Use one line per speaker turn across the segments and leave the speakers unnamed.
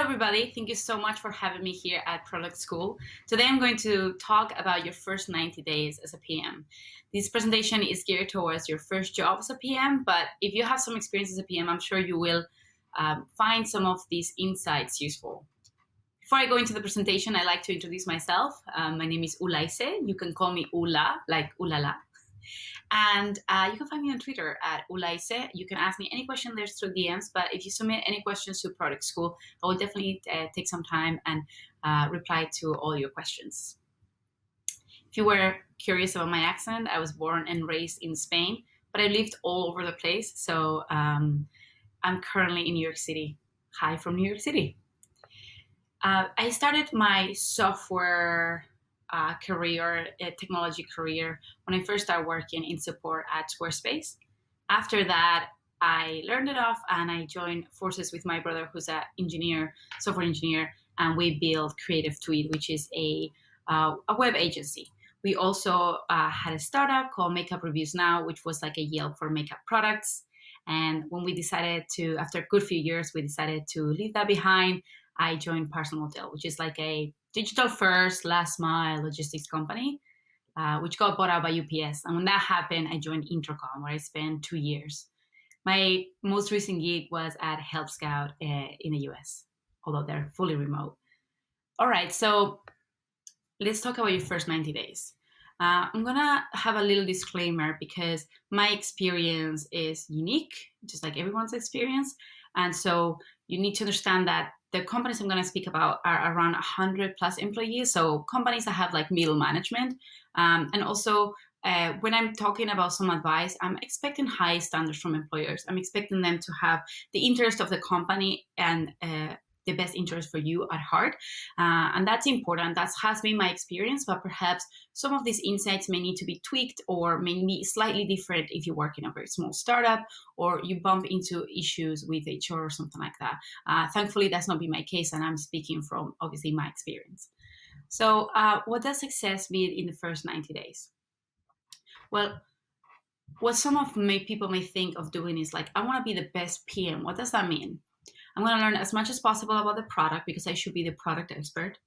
everybody. Thank you so much for having me here at Product School. Today, I'm going to talk about your first 90 days as a PM. This presentation is geared towards your first job as a PM, but if you have some experience as a PM, I'm sure you will find some of these insights useful. Before I go into the presentation, I'd like to introduce myself. My name is Ulaize. You can call me Ula, like ulala. And you can find me on Twitter at Ulaize. You can ask me any question there through DMs, but if you submit any questions to Product School, I will definitely take some time and reply to all your questions. If you were curious about my accent, I was born and raised in Spain, but I lived all over the place. So I'm currently in New York City. Hi from New York City. I started my software career, technology career, when I first started working in support at Squarespace. After that, I learned it off and I joined forces with my brother, who's an engineer, software engineer, and we built Creative Tweet, which is a web agency. We also had a startup called Makeup Reviews Now, which was like a Yelp for makeup products. And when we decided to, after a good few years, we decided to leave that behind. I joined Parcel Hotel, which is like a digital first, last mile logistics company, which got bought out by UPS. And when that happened, I joined Intercom, where I spent 2 years. My most recent gig was at Help Scout in the US, although they're fully remote. All right, so let's talk about your first 90 days. I'm gonna have a little disclaimer because my experience is unique, just like everyone's experience. And so you need to understand that the companies I'm going to speak about are around 100 plus employees. So companies that have like middle management. And also when I'm talking about some advice, I'm expecting high standards from employers. I'm expecting them to have the interest of the company and the best interest for you at heart. And that's important. That has been my experience, but perhaps some of these insights may need to be tweaked or may be slightly different if you work in a very small startup or you bump into issues with HR or something like that. Thankfully, that's not been my case, and I'm speaking from obviously my experience. So what does success mean in the first 90 days? Well, what some of people may think of doing is like, I want to be the best PM. What does that mean? I'm going to learn as much as possible about the product because I should be the product expert.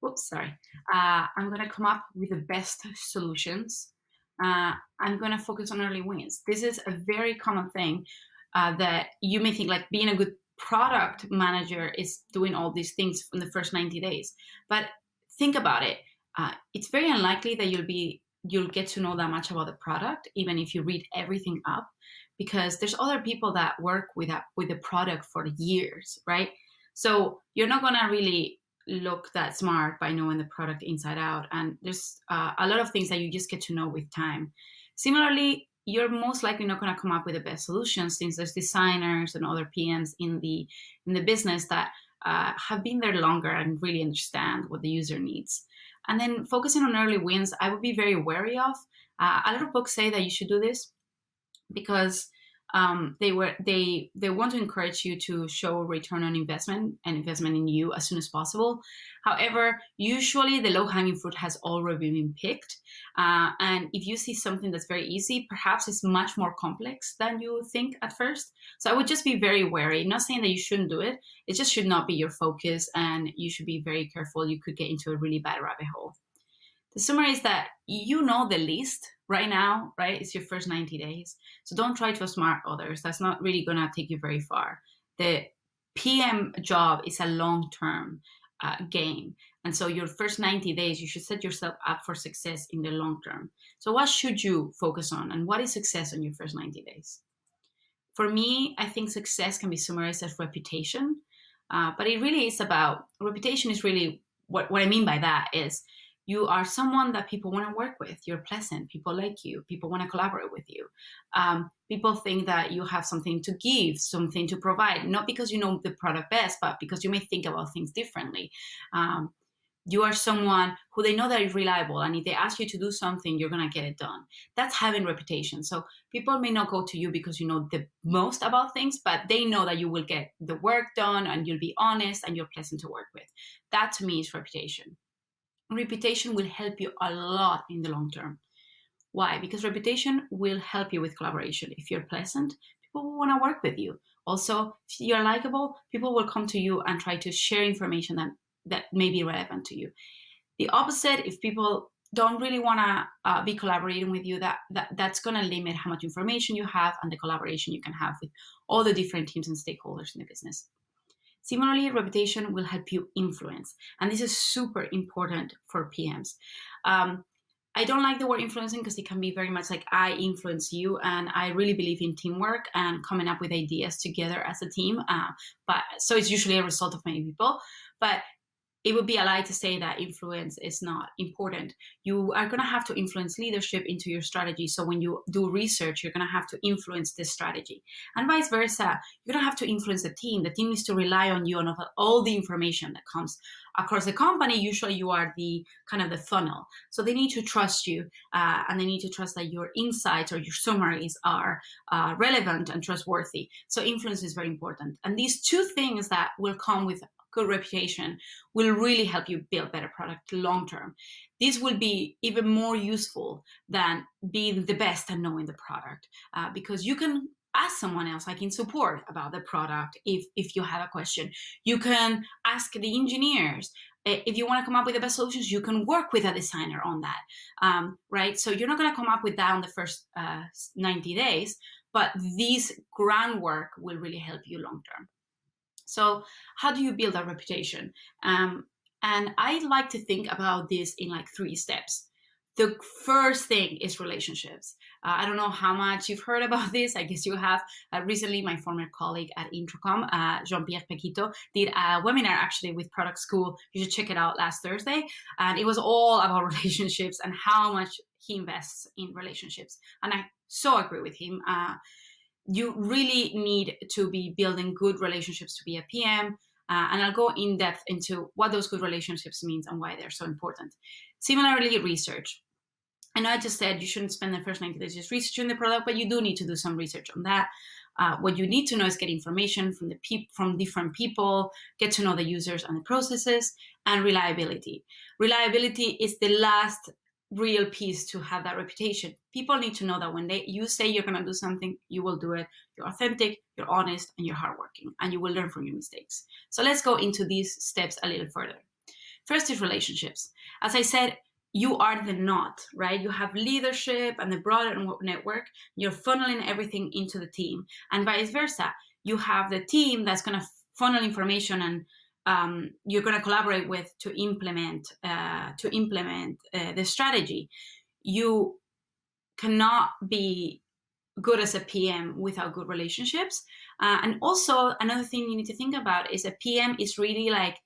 Oops, sorry. I'm going to come up with the best solutions. I'm going to focus on early wins. This is a very common thing that you may think like being a good product manager is doing all these things in the first 90 days. But think about it. It's very unlikely that you'll get to know that much about the product, even if you read everything up, because there's other people that work with the product for years, right? So you're not going to really look that smart by knowing the product inside out. And there's a lot of things that you just get to know with time. Similarly, you're most likely not going to come up with the best solutions since there's designers and other PMs in the business that have been there longer and really understand what the user needs. And then focusing on early wins, I would be very wary of. A lot of books say that you should do this because they want to encourage you to show return on investment and investment in you as soon as possible. However, usually the low-hanging fruit has already been picked. And if you see something that's very easy, perhaps it's much more complex than you think at first. So I would just be very wary. Not saying that you shouldn't do it. It just should not be your focus, and you should be very careful. You could get into a really bad rabbit hole. The summary is that you know the least right now, right? It's your first 90 days. So don't try to outsmart others. That's not really going to take you very far. The PM job is a long-term game. And so your first 90 days, you should set yourself up for success in the long term. So what should you focus on? And what is success in your first 90 days? For me, I think success can be summarized as reputation. But it really is about, reputation is really, what I mean by that is, you are someone that people want to work with. You're pleasant. People like you. People want to collaborate with you. People think that you have something to give, something to provide, not because you know the product best, but because you may think about things differently. You are someone who they know that is reliable, and if they ask you to do something, you're going to get it done. That's having reputation. So people may not go to you because you know the most about things, but they know that you will get the work done and you'll be honest and you're pleasant to work with. That to me is reputation. Reputation will help you a lot in the long term. Why? Because reputation will help you with collaboration. If you're pleasant, people will want to work with you. Also, if you're likable, people will come to you and try to share information that may be relevant to you. The opposite, if people don't really want to be collaborating with you, that's going to limit how much information you have and the collaboration you can have with all the different teams and stakeholders in the business. Similarly, reputation will help you influence. And this is super important for PMs. I don't like the word influencing because it can be very much like I influence you, and I really believe in teamwork and coming up with ideas together as a team. So it's usually a result of many people. But it would be a lie to say that influence is not important. You are going to have to influence leadership into your strategy. So when you do research, you're going to have to influence this strategy. And vice versa, you're going to have to influence the team. The team needs to rely on you and all the information that comes across the company. Usually you are the kind of the funnel. So they need to trust you, and they need to trust that your insights or your summaries are relevant and trustworthy. So influence is very important. And these two things that will come with good reputation will really help you build better product long term. This will be even more useful than being the best at knowing the product, because you can ask someone else, like in support, about the product if you have a question. You can ask the engineers. If you want to come up with the best solutions, you can work with a designer on that, right? So you're not going to come up with that in the first 90 days, but this groundwork will really help you long term. So how do you build a reputation? And I like to think about this in like 3 steps. The first thing is relationships. I don't know how much you've heard about this. I guess you have. Recently, my former colleague at Intercom, Jean-Pierre Pequito, did a webinar actually with Product School. You should check it out last Thursday. And it was all about relationships and how much he invests in relationships. And I so agree with him. You really need to be building good relationships to be a PM. And I'll go in depth into what those good relationships means and why they're so important. Similarly, research. I know I just said you shouldn't spend the first 90 days just researching the product, but you do need to do some research on that. What you need to know is get information from different people, get to know the users and the processes, and reliability. Reliability is the last real piece to have that reputation. People need to know that when you say you're going to do something, you will do it. You're authentic, you're honest, and you're hardworking, and you will learn from your mistakes. So let's go into these steps a little further. First is relationships. As I said, you are the knot, right? You have leadership and the broader network. You're funneling everything into the team, and vice versa. You have the team that's going to funnel information and you're going to collaborate with to implement the strategy. You cannot be good as a PM without good relationships. And also another thing you need to think about is a PM is really like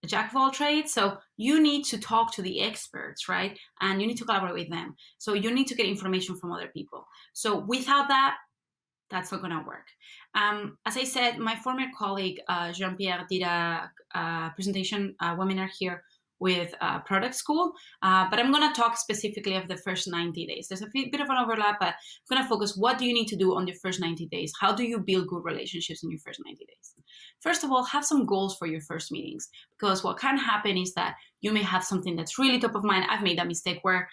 a jack of all trades. So you need to talk to the experts, right? And you need to collaborate with them. So you need to get information from other people. So without that, that's not going to work. As I said, my former colleague, Jean-Pierre, did a presentation, webinar here with Product School, but I'm going to talk specifically of the first 90 days. There's a bit of an overlap, but I'm going to focus, what do you need to do on the first 90 days? How do you build good relationships in your first 90 days? First of all, have some goals for your first meetings, because what can happen is that you may have something that's really top of mind. I've made that mistake where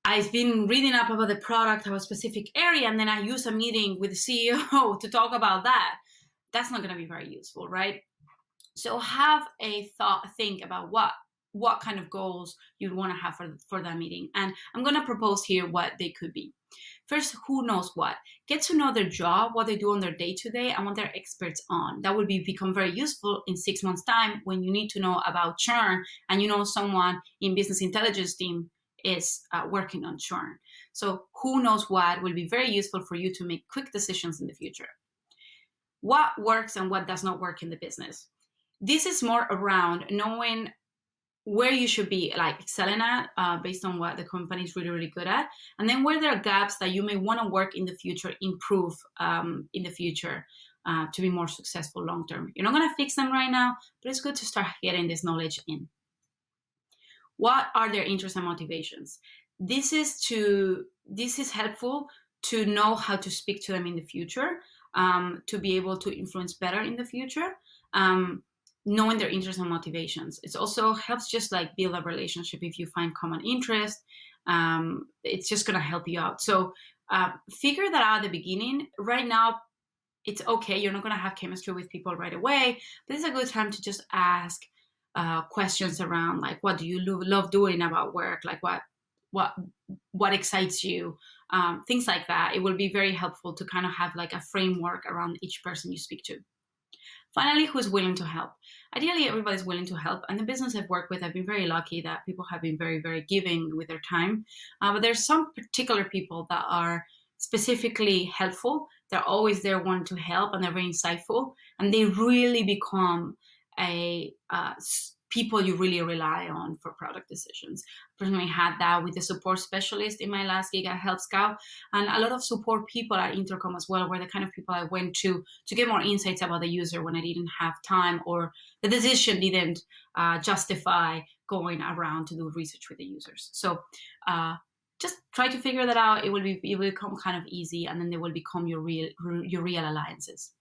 I've been reading up about the product of a specific area, and then I use a meeting with the CEO to talk about that. That's not going to be very useful, right? So have a think about what kind of goals you'd want to have for that meeting. And I'm going to propose here what they could be. First, who knows what? Get to know their job, what they do on their day-to-day, and what they're experts on. That will become very useful in 6 months' time when you need to know about churn and you know someone in business intelligence team is working on churn. So who knows what will be very useful for you to make quick decisions in the future. What works and what does not work in the business. This is more around knowing where you should be like excelling at based on what the company is really, really good at. And then where there are gaps that you may want to work in the future, improve in the future to be more successful long-term. You're not going to fix them right now, but it's good to start getting this knowledge in. What are their interests and motivations? This is helpful to know how to speak to them in the future, to be able to influence better in the future, knowing their interests and motivations. It also helps just like build a relationship if you find common interest. It's just going to help you out. So figure that out at the beginning. Right now, it's okay. You're not going to have chemistry with people right away, but it's a good time to just ask questions around like, what do you love doing about work? Like what what excites you? Things like that. It will be very helpful to kind of have like a framework around each person you speak to. Finally, who's willing to help? Ideally, everybody's willing to help. And the business I've worked with, I've been very lucky that people have been very, very giving with their time. But there's some particular people that are specifically helpful. They're always there wanting to help, and they're very insightful. And they really become a people you really rely on for product decisions. I personally had that with the support specialist in my last gig at Help Scout, and a lot of support people at Intercom as well were the kind of people I went to get more insights about the user when I didn't have time or the decision didn't justify going around to do research with the users. So just try to figure that out. It will become kind of easy, and then they will become your real alliances.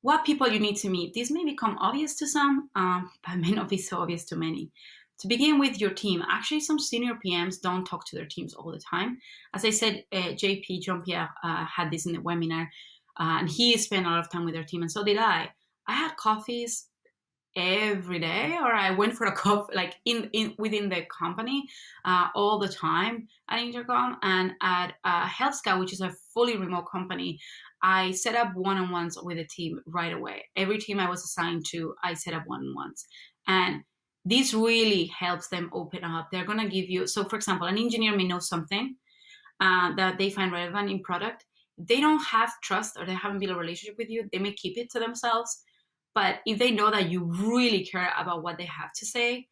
What people you need to meet. This may become obvious to some, but may not be so obvious to many. To begin with, your team. Actually, some senior PMs don't talk to their teams all the time. As I said, JP, Jean-Pierre, had this in the webinar, and he spent a lot of time with their team, and so did I. I had coffees every day, or I went for a coffee like within the company all the time at Intercom. And at Health Scout, which is a fully remote company, I set up one-on-ones with the team right away. Every team I was assigned to, I set up one-on-ones. And this really helps them open up. They're going to give you, so for example, an engineer may know something that they find relevant in product. They don't have trust or they haven't built a relationship with you. They may keep it to themselves. But if they know that you really care about what they have to say,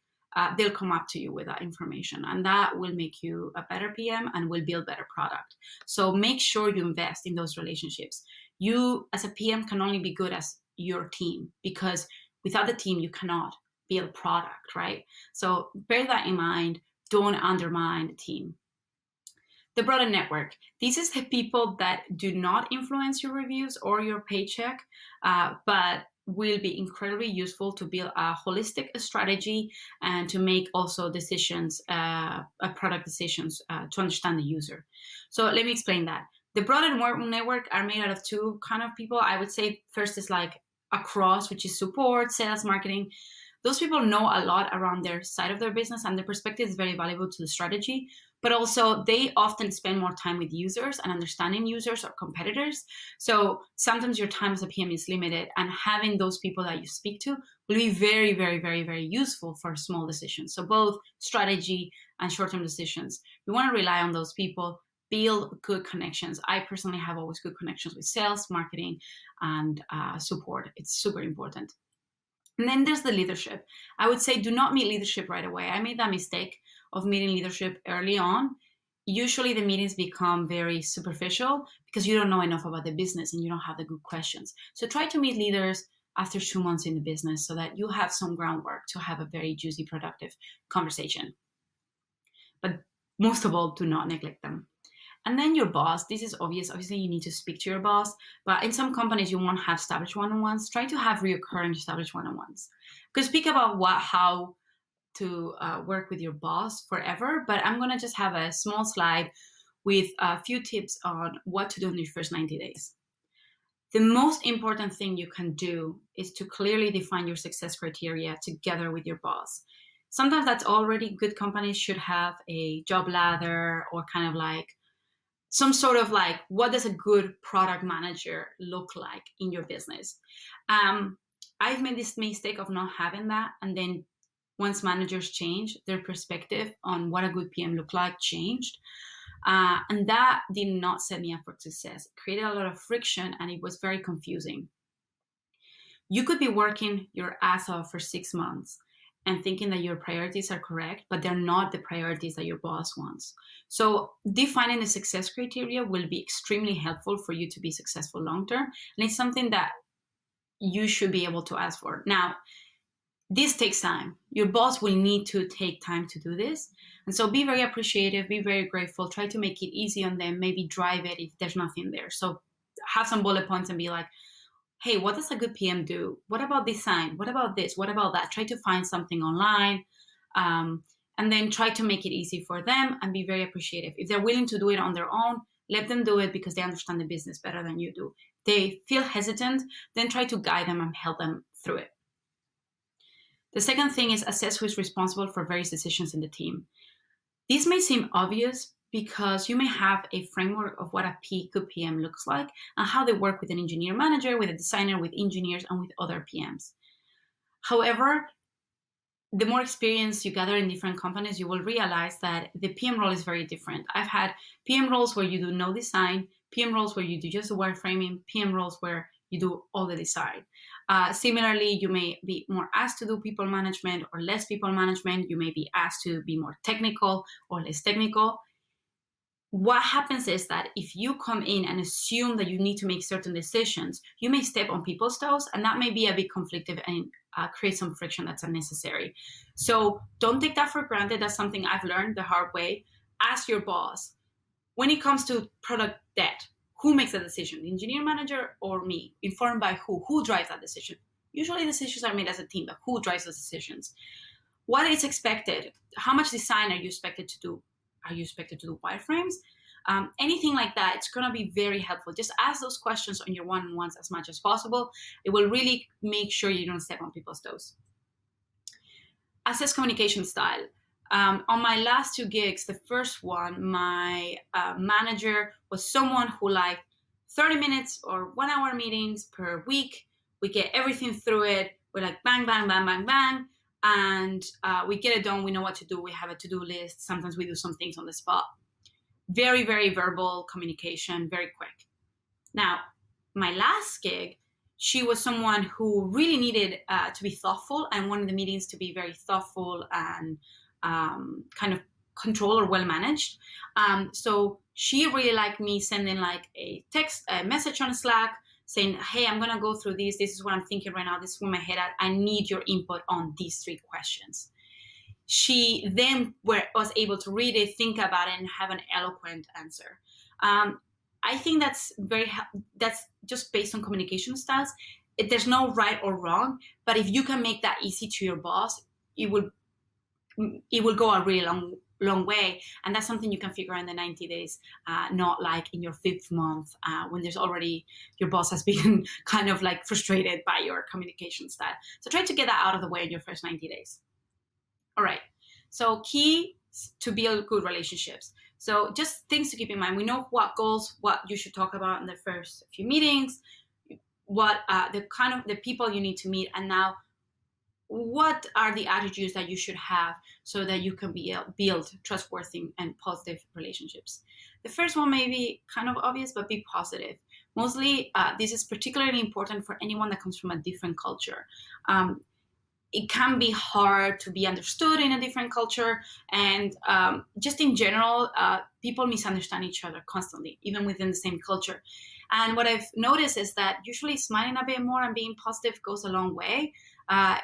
they'll come up to you with that information. And that will make you a better PM and will build better product. So make sure you invest in those relationships. You, as a PM, can only be good as your team, because without the team, you cannot build product, right? So bear that in mind. Don't undermine the team. The broader network. This is the people that do not influence your reviews or your paycheck, but will be incredibly useful to build a holistic strategy and to make also decisions, product decisions, to understand the user. So let me explain that. The broader network are made out of two kind of people. I would say first is like across, which is support, sales, marketing. Those people know a lot around their side of their business, and their perspective is very valuable to the strategy. But also, they often spend more time with users and understanding users or competitors. So sometimes your time as a PM is limited, and having those people that you speak to will be very, very, very, very useful for small decisions. So both strategy and short-term decisions. You want to rely on those people, build good connections. I personally have always good connections with sales, marketing, and support. It's super important. And then there's the leadership. I would say do not meet leadership right away. I made that mistake of meeting leadership early on. Usually the meetings become very superficial because you don't know enough about the business and you don't have the good questions. So try to meet leaders after 2 months in the business so that you have some groundwork to have a very juicy, productive conversation. But most of all, do not neglect them. And then your boss, this is obvious. Obviously, you need to speak to your boss. But in some companies, you won't have established one-on-ones. Try to have reoccurring established one-on-ones. Because speak about how to work with your boss forever. But I'm going to just have a small slide with a few tips on what to do in your first 90 days. The most important thing you can do is to clearly define your success criteria together with your boss. Sometimes that's already good. Companies should have a job ladder or kind of like some sort of like, what does a good product manager look like in your business? I've made this mistake of not having that. And then once managers change, their perspective on what a good PM look like changed. And that did not set me up for success. It created a lot of friction and it was very confusing. You could be working your ass off for 6 months and thinking that your priorities are correct, but they're not the priorities that your boss wants. So defining the success criteria will be extremely helpful for you to be successful long-term. And it's something that you should be able to ask for. Now, this takes time. Your boss will need to take time to do this. And so be very appreciative, be very grateful, try to make it easy on them, maybe drive it if there's nothing there. So have some bullet points and be like, hey, what does a good PM do? What about design? What about this? What about that? Try to find something online and then try to make it easy for them and be very appreciative. If they're willing to do it on their own, Let them do it because they understand the business better than you do. They feel hesitant, then try to guide them and help them through it. The second thing is assess who is responsible for various decisions in the team. This may seem obvious because you may have a framework of what a good PM looks like and how they work with an engineer manager, with a designer, with engineers, and with other PMs. However, the more experience you gather in different companies, you will realize that the PM role is very different. I've had PM roles where you do no design, PM roles where you do just the wireframing, PM roles where you do all the design. Similarly, you may be more asked to do people management or less people management. You may be asked to be more technical or less technical. What happens is that if you come in and assume that you need to make certain decisions, you may step on people's toes, and that may be a bit conflictive and create some friction that's unnecessary. So don't take that for granted. That's something I've learned the hard way. Ask your boss, when it comes to product debt, who makes the decision, the engineer manager or me? Informed by who? Who drives that decision? Usually decisions are made as a team, but who drives those decisions? What is expected? How much design are you expected to do? Are you expected to do wireframes? Anything like that, it's going to be very helpful. Just ask those questions on your one-on-ones as much as possible. It will really make sure you don't step on people's toes. Assess communication style. On my last 2 gigs, the first one, my manager was someone who liked 30 minutes or 1 hour meetings per week. We get everything through it. We're like bang, bang, bang, bang, bang. And we get it done. We know what to do. We have a to-do list. Sometimes we do some things on the spot. Very, very verbal communication, very quick. Now, my last gig, she was someone who really needed to be thoughtful and wanted the meetings to be very thoughtful and kind of controlled or well managed. So she really liked me sending like a message on Slack saying, hey, I'm going to go through this. This is what I'm thinking right now. This is where my head at. I need your input on these 3 questions. She then was able to read it, think about it, and have an eloquent answer. I think that's just based on communication styles. There's no right or wrong, but if you can make that easy to your boss, it will go a really long way. And that's something you can figure out in the 90 days, not like in your 5th month when there's already, your boss has been kind of like frustrated by your communication style. So try to get that out of the way in your first 90 days. All right, so key to build good relationships. So just things to keep in mind. We know what goals, what you should talk about in the first few meetings, what the people you need to meet, and now what are the attitudes that you should have so that you can build trustworthy and positive relationships. The first one may be kind of obvious, but be positive. Mostly, this is particularly important for anyone that comes from a different culture. It can be hard to be understood in a different culture, and just in general, people misunderstand each other constantly, even within the same culture. And what I've noticed is that usually smiling a bit more and being positive goes a long way.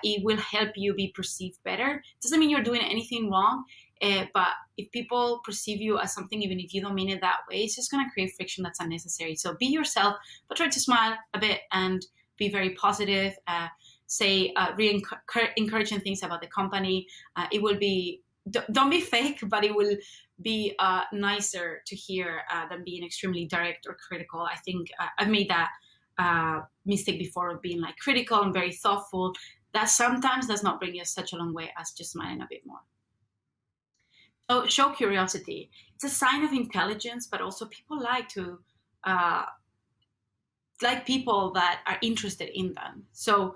It will help you be perceived better. Doesn't mean you're doing anything wrong, but if people perceive you as something, even if you don't mean it that way, it's just going to create friction that's unnecessary. So be yourself, but try to smile a bit and be very positive. Say encouraging things about the company. It will be, don't be fake, but it will be nicer to hear than being extremely direct or critical. I think I've made that mistake before of being like critical and very thoughtful. That sometimes does not bring you such a long way as just smiling a bit more. So show curiosity. It's a sign of intelligence, but also people like to like people that are interested in them. So,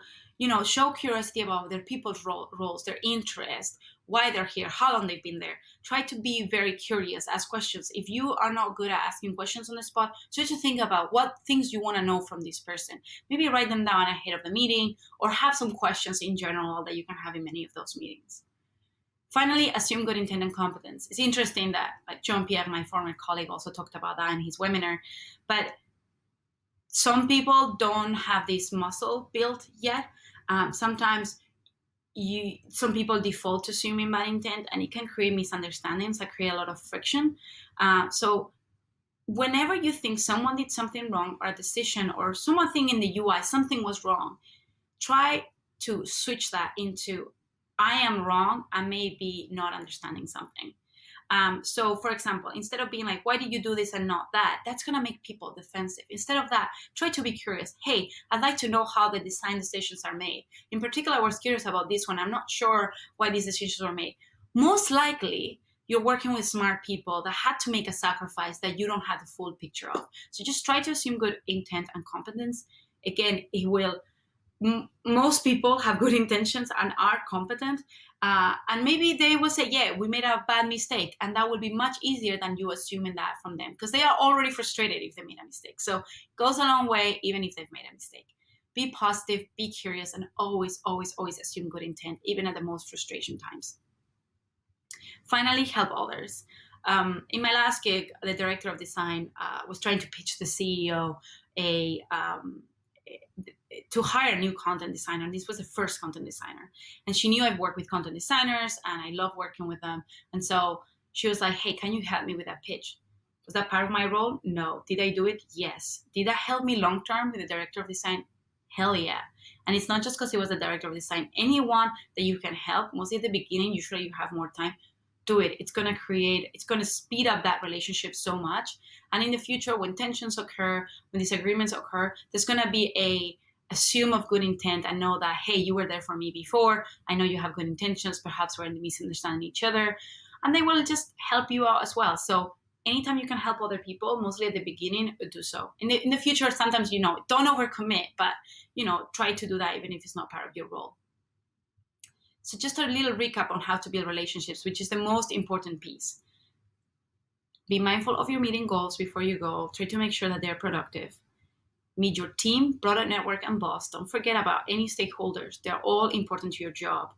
show curiosity about their people's roles, their interests, why they're here, how long they've been there. Try to be very curious, ask questions. If you are not good at asking questions on the spot, try to think about what things you want to know from this person. Maybe write them down ahead of the meeting, or have some questions in general that you can have in many of those meetings. Finally, assume good intent and competence. It's interesting that like Jean-Pierre, my former colleague, also talked about that in his webinar, but some people don't have this muscle built yet. Sometimes some people default to assuming bad intent, and it can create misunderstandings that create a lot of friction. So whenever you think someone did something wrong, or a decision, or someone think in the UI something was wrong, try to switch that into I am wrong, I may be not understanding something. So for example, instead of being like, why did you do this and not that? That's going to make people defensive. Instead of that, try to be curious. Hey, I'd like to know how the design decisions are made. In particular, I was curious about this one. I'm not sure why these decisions were made. Most likely, you're working with smart people that had to make a sacrifice that you don't have the full picture of. So just try to assume good intent and competence. Again, it will. Most people have good intentions and are competent, and maybe they will say, yeah, we made a bad mistake, and that will be much easier than you assuming that from them, because they are already frustrated if they made a mistake. So it goes a long way even if they've made a mistake. Be positive, be curious, and always assume good intent, even at the most frustration times. Finally, help others. In my last gig, the director of design was trying to pitch the CEO to hire a new content designer. And this was the first content designer. And she knew I've worked with content designers and I love working with them. And so she was like, hey, can you help me with that pitch? Was that part of my role? No. Did I do it? Yes. Did that help me long-term with the director of design? Hell yeah. And it's not just because he was the director of design. Anyone that you can help, mostly at the beginning, usually you have more time, do it. It's going to speed up that relationship so much. And in the future, when tensions occur, when disagreements occur, there's going to be assume of good intent and know that, hey, you were there for me before. I know you have good intentions. Perhaps we're misunderstanding each other. And they will just help you out as well. So anytime you can help other people, mostly at the beginning, do so. In the future, sometimes, don't overcommit, but, try to do that even if it's not part of your role. So just a little recap on how to build relationships, which is the most important piece. Be mindful of your meeting goals before you go. Try to make sure that they're productive. Meet your team, product network, and boss. Don't forget about any stakeholders. They're all important to your job.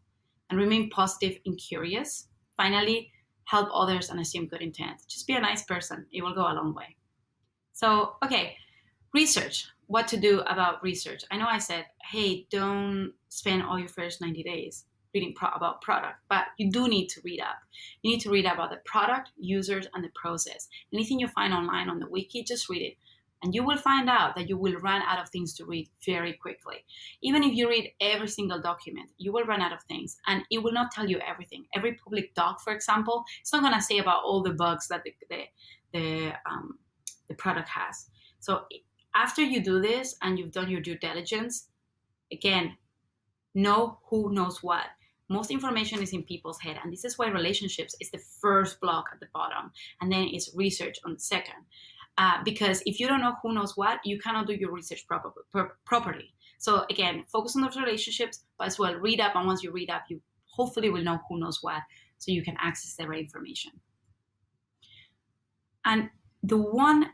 And remain positive and curious. Finally, help others and assume good intent. Just be a nice person. It will go a long way. So, okay, research. What to do about research. I know I said, hey, don't spend all your first 90 days reading about product, but you do need to read up. You need to read about the product, users, and the process. Anything you find online on the wiki, just read it. And you will find out that you will run out of things to read very quickly. Even if you read every single document, you will run out of things, and it will not tell you everything. Every public doc, for example, it's not going to say about all the bugs that the product has. So after you do this and you've done your due diligence, again, know who knows what. Most information is in people's head, and this is why relationships is the first block at the bottom, and then it's research on the second. Because if you don't know who knows what, you cannot do your research properly. So again, focus on those relationships, but as well read up. And once you read up, you hopefully will know who knows what, so you can access the right information. And the one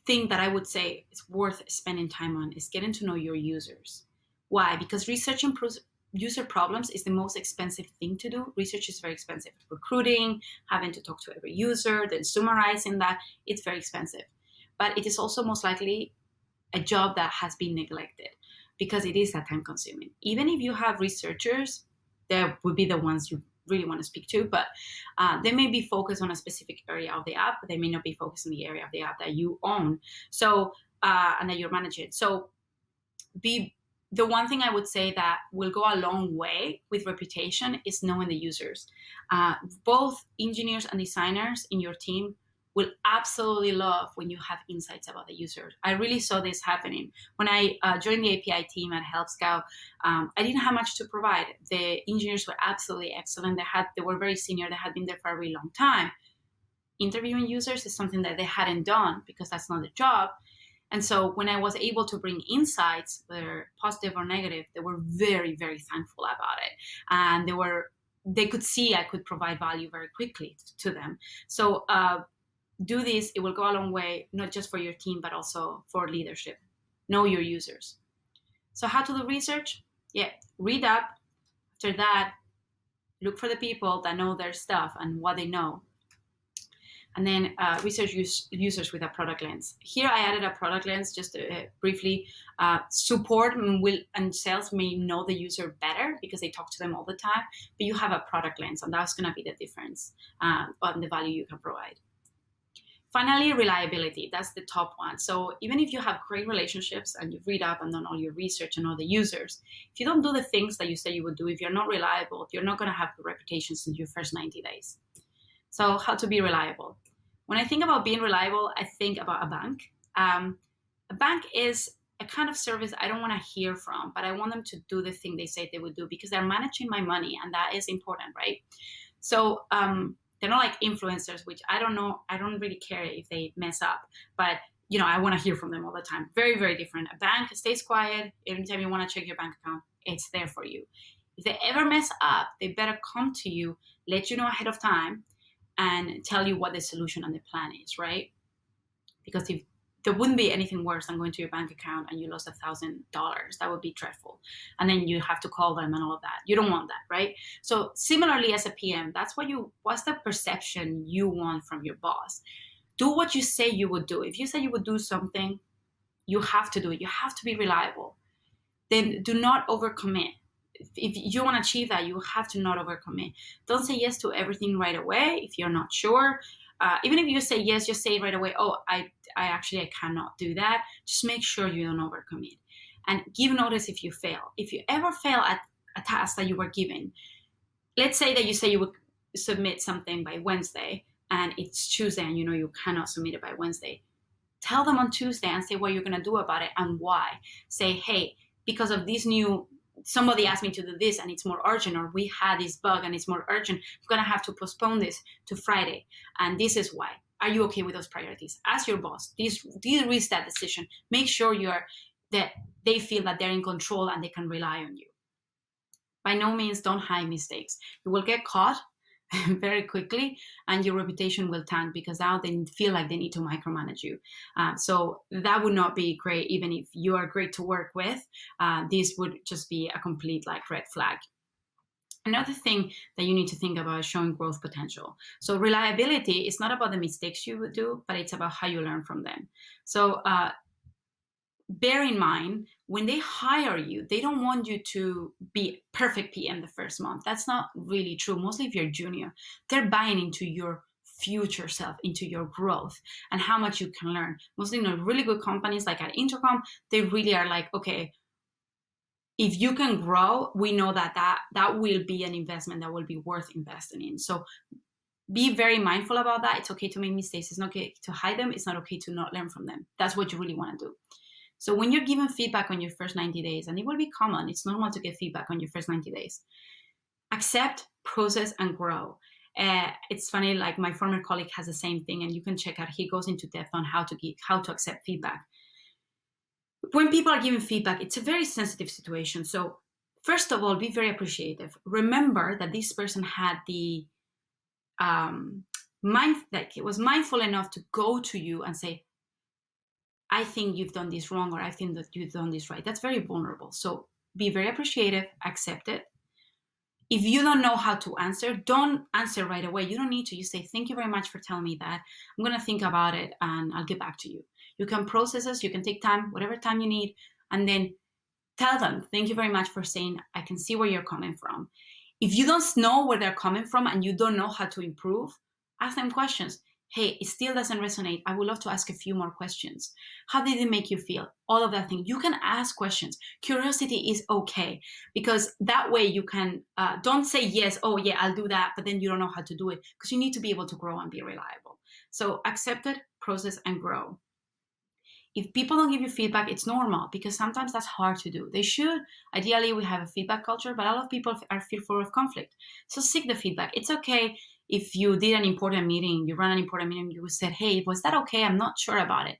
thing that I would say is worth spending time on is getting to know your users. Why? Because research improves user problems is the most expensive thing to do. Research is very expensive. Recruiting, having to talk to every user, then summarizing that, it's very expensive. But it is also most likely a job that has been neglected because it is that time consuming. Even if you have researchers, they would be the ones you really want to speak to, but they may be focused on a specific area of the app, but they may not be focused on the area of the app that you own. So, and that you're managing. So the one thing I would say that will go a long way with reputation is knowing the users. Both engineers and designers in your team will absolutely love when you have insights about the users. I really saw this happening. When I joined the API team at Help Scout, I didn't have much to provide. The engineers were absolutely excellent. They were very senior. They had been there for a really long time. Interviewing users is something that they hadn't done because that's not their job. And so when I was able to bring insights, whether positive or negative, they were very, very thankful about it. And they could see I could provide value very quickly to them. So do this, it will go a long way, not just for your team, but also for leadership. Know your users. So how to do research? Yeah, read up. After that, look for the people that know their stuff and what they know. And then research users with a product lens. Here I added a product lens just briefly. Support and sales may know the user better because they talk to them all the time, but you have a product lens, and that's going to be the difference on the value you can provide. Finally, reliability. That's the top one. So even if you have great relationships and you've read up and done all your research and all the users, if you don't do the things that you say you would do, if you're not reliable, you're not going to have the reputation in your first 90 days. So how to be reliable. When I think about being reliable, I think about a bank. A bank is a kind of service I don't want to hear from, but I want them to do the thing they say they would do because they're managing my money, and that is important, right? So they're not like influencers, which I don't know. I don't really care if they mess up, but I want to hear from them all the time. Very, very different. A bank stays quiet. Anytime you want to check your bank account, it's there for you. If they ever mess up, they better come to you, let you know ahead of time, and tell you what the solution and the plan is, right? Because if there wouldn't be anything worse than going to your bank account and you lost $1,000. That would be dreadful. And then you have to call them and all of that. You don't want that, right? So similarly as a PM, what's the perception you want from your boss? Do what you say you would do. If you say you would do something, you have to do it. You have to be reliable. Then do not overcommit. If you want to achieve that, you have to not overcommit. Don't say yes to everything right away if you're not sure. Even if you say yes, just say right away, oh, I cannot do that. Just make sure you don't overcommit. And give notice if you fail. If you ever fail at a task that you were given, let's say that you say you would submit something by Wednesday and it's Tuesday and you cannot submit it by Wednesday. Tell them on Tuesday and say what you're going to do about it and why. Say, hey, because of this somebody asked me to do this and it's more urgent, or we had this bug and it's more urgent, I'm going to have to postpone this to Friday. And this is why. Are you okay with those priorities? Ask your boss. De-risk that decision. Make sure that they feel that they're in control and they can rely on you. By no means don't hide mistakes. You will get caught very quickly and your reputation will tank because now they feel like they need to micromanage you. So that would not be great. Even if you are great to work with, this would just be a complete red flag. Another thing that you need to think about is showing growth potential. So reliability is not about the mistakes you would do, but it's about how you learn from them. So bear in mind, when they hire you, they don't want you to be perfect PM the first month. That's not really true. Mostly if you're junior, they're buying into your future self, into your growth and how much you can learn. Mostly in really good companies like at Intercom, they really are like, okay, if you can grow, we know that will be an investment that will be worth investing in. So be very mindful about that. It's okay to make mistakes. It's not okay to hide them. It's not okay to not learn from them. That's what you really want to do. So when you're given feedback on your first 90 days, and it will be common, it's normal to get feedback on your first 90 days, accept, process, and grow. It's funny, like my former colleague has the same thing, and you can check out, he goes into depth on how to accept feedback. When people are giving feedback, it's a very sensitive situation. So first of all, be very appreciative. Remember that this person had the it was mindful enough to go to you and say, I think you've done this wrong, or I think that you've done this right. That's very vulnerable. So be very appreciative, accept it. If you don't know how to answer, don't answer right away. You don't need to. You say, thank you very much for telling me that. I'm going to think about it and I'll get back to you. You can process this. You can take time, whatever time you need, and then tell them, thank you very much for saying, I can see where you're coming from. If you don't know where they're coming from and you don't know how to improve, ask them questions. Hey, it still doesn't resonate. I would love to ask a few more questions. How did it make you feel? All of that thing. You can ask questions. Curiosity is okay, because that way you can, don't say yes, oh yeah, I'll do that, but then you don't know how to do it, because you need to be able to grow and be reliable. So accept it, process, and grow. If people don't give you feedback, it's normal, because sometimes that's hard to do. They should. Ideally, we have a feedback culture, but a lot of people are fearful of conflict. So seek the feedback. It's okay if you did an important meeting, you ran an important meeting, you said, hey, was that okay? I'm not sure about it.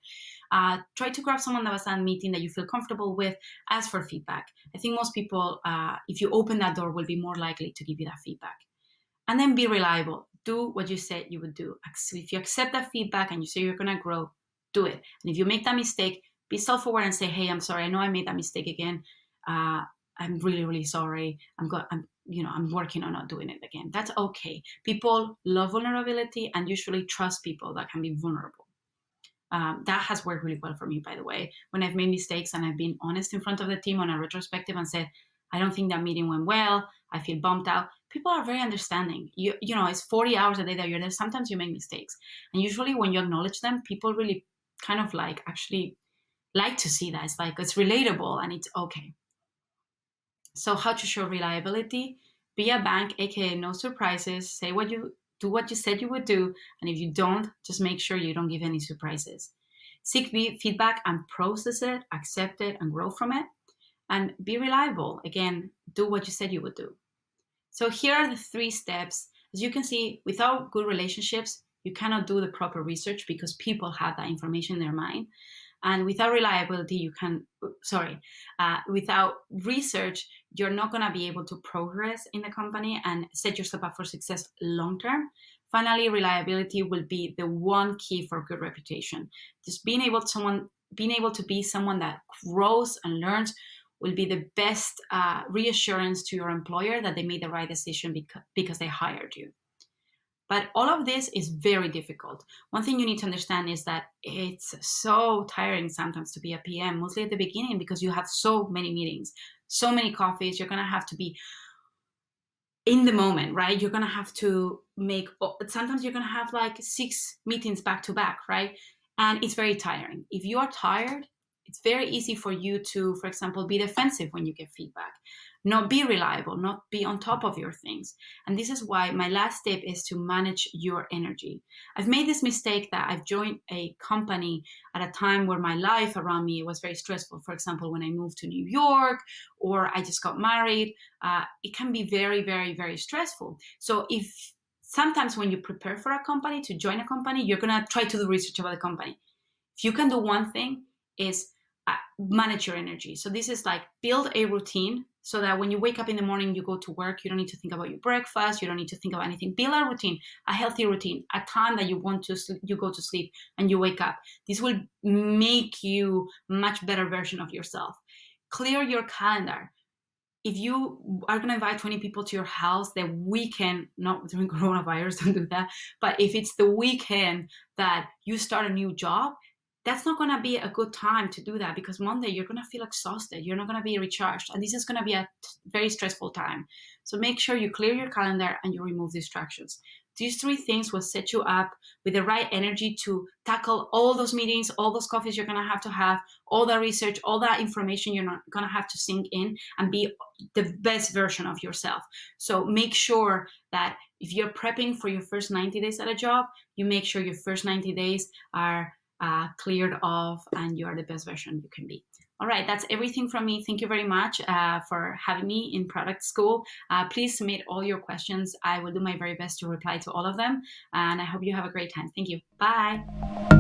Try to grab someone that was at a meeting that you feel comfortable with. Ask for feedback. I think most people, if you open that door, will be more likely to give you that feedback. And then be reliable. Do what you said you would do. If you accept that feedback and you say you're going to grow, do it. And if you make that mistake, be self-aware and say, hey, I'm sorry. I know I made that mistake again. I'm really, really sorry. I'm working on not doing it again. That's okay. People love vulnerability and usually trust people that can be vulnerable. That has worked really well for me, by the way. When I've made mistakes and I've been honest in front of the team on a retrospective and said, I don't think that meeting went well, I feel bummed out, people are very understanding. You know, it's 40 hours a day that you're there. Sometimes you make mistakes. And usually when you acknowledge them, people really kind of actually like to see that. It's relatable and it's okay. So how to show reliability? Be a bank, aka no surprises. Say what you do what you said you would do. And if you don't, just make sure you don't give any surprises. Seek feedback and process it, accept it, and grow from it. And be reliable. Again, do what you said you would do. So here are the 3 steps. As you can see, without good relationships, you cannot do the proper research because people have that information in their mind. And without reliability, without research, you're not going to be able to progress in the company and set yourself up for success long term. Finally, reliability will be the one key for good reputation. Just being able to be someone that grows and learns will be the best reassurance to your employer that they made the right decision because they hired you. But all of this is very difficult. One thing you need to understand is that it's so tiring sometimes to be a PM, mostly at the beginning, because you have so many meetings, so many coffees. You're going to have to be in the moment, right? You're going to have to sometimes you're going to have like 6 meetings back to back, right? And it's very tiring. If you are tired, it's very easy for you to, for example, be defensive when you get feedback, not be reliable, not be on top of your things. And this is why my last tip is to manage your energy. I've made this mistake that I've joined a company at a time where my life around me was very stressful. For example, when I moved to New York or I just got married, it can be very, very, very stressful. So sometimes when you prepare for a company, to join a company, you're going to try to do research about the company. If you can do one thing, is manage your energy. So this is like build a routine so that when you wake up in the morning, you go to work, you don't need to think about your breakfast, you don't need to think about anything. Build a routine, a healthy routine, a time that you go to sleep and you wake up. This will make you a much better version of yourself. Clear your calendar. If you are going to invite 20 people to your house the weekend, not during coronavirus, don't do that, but if it's the weekend that you start a new job, that's not going to be a good time to do that because Monday you're going to feel exhausted. You're not going to be recharged. And this is going to be a very stressful time. So make sure you clear your calendar and you remove distractions. These 3 things will set you up with the right energy to tackle all those meetings, all those coffees you're going to have, all that research, all that information you're not going to have to sink in and be the best version of yourself. So make sure that if you're prepping for your first 90 days at a job, you make sure your first 90 days are cleared off and you are the best version you can be. All right, that's everything from me. Thank you very much for having me in product school. Please submit all your questions. I will do my very best to reply to all of them. And I hope you have a great time. Thank you. Bye.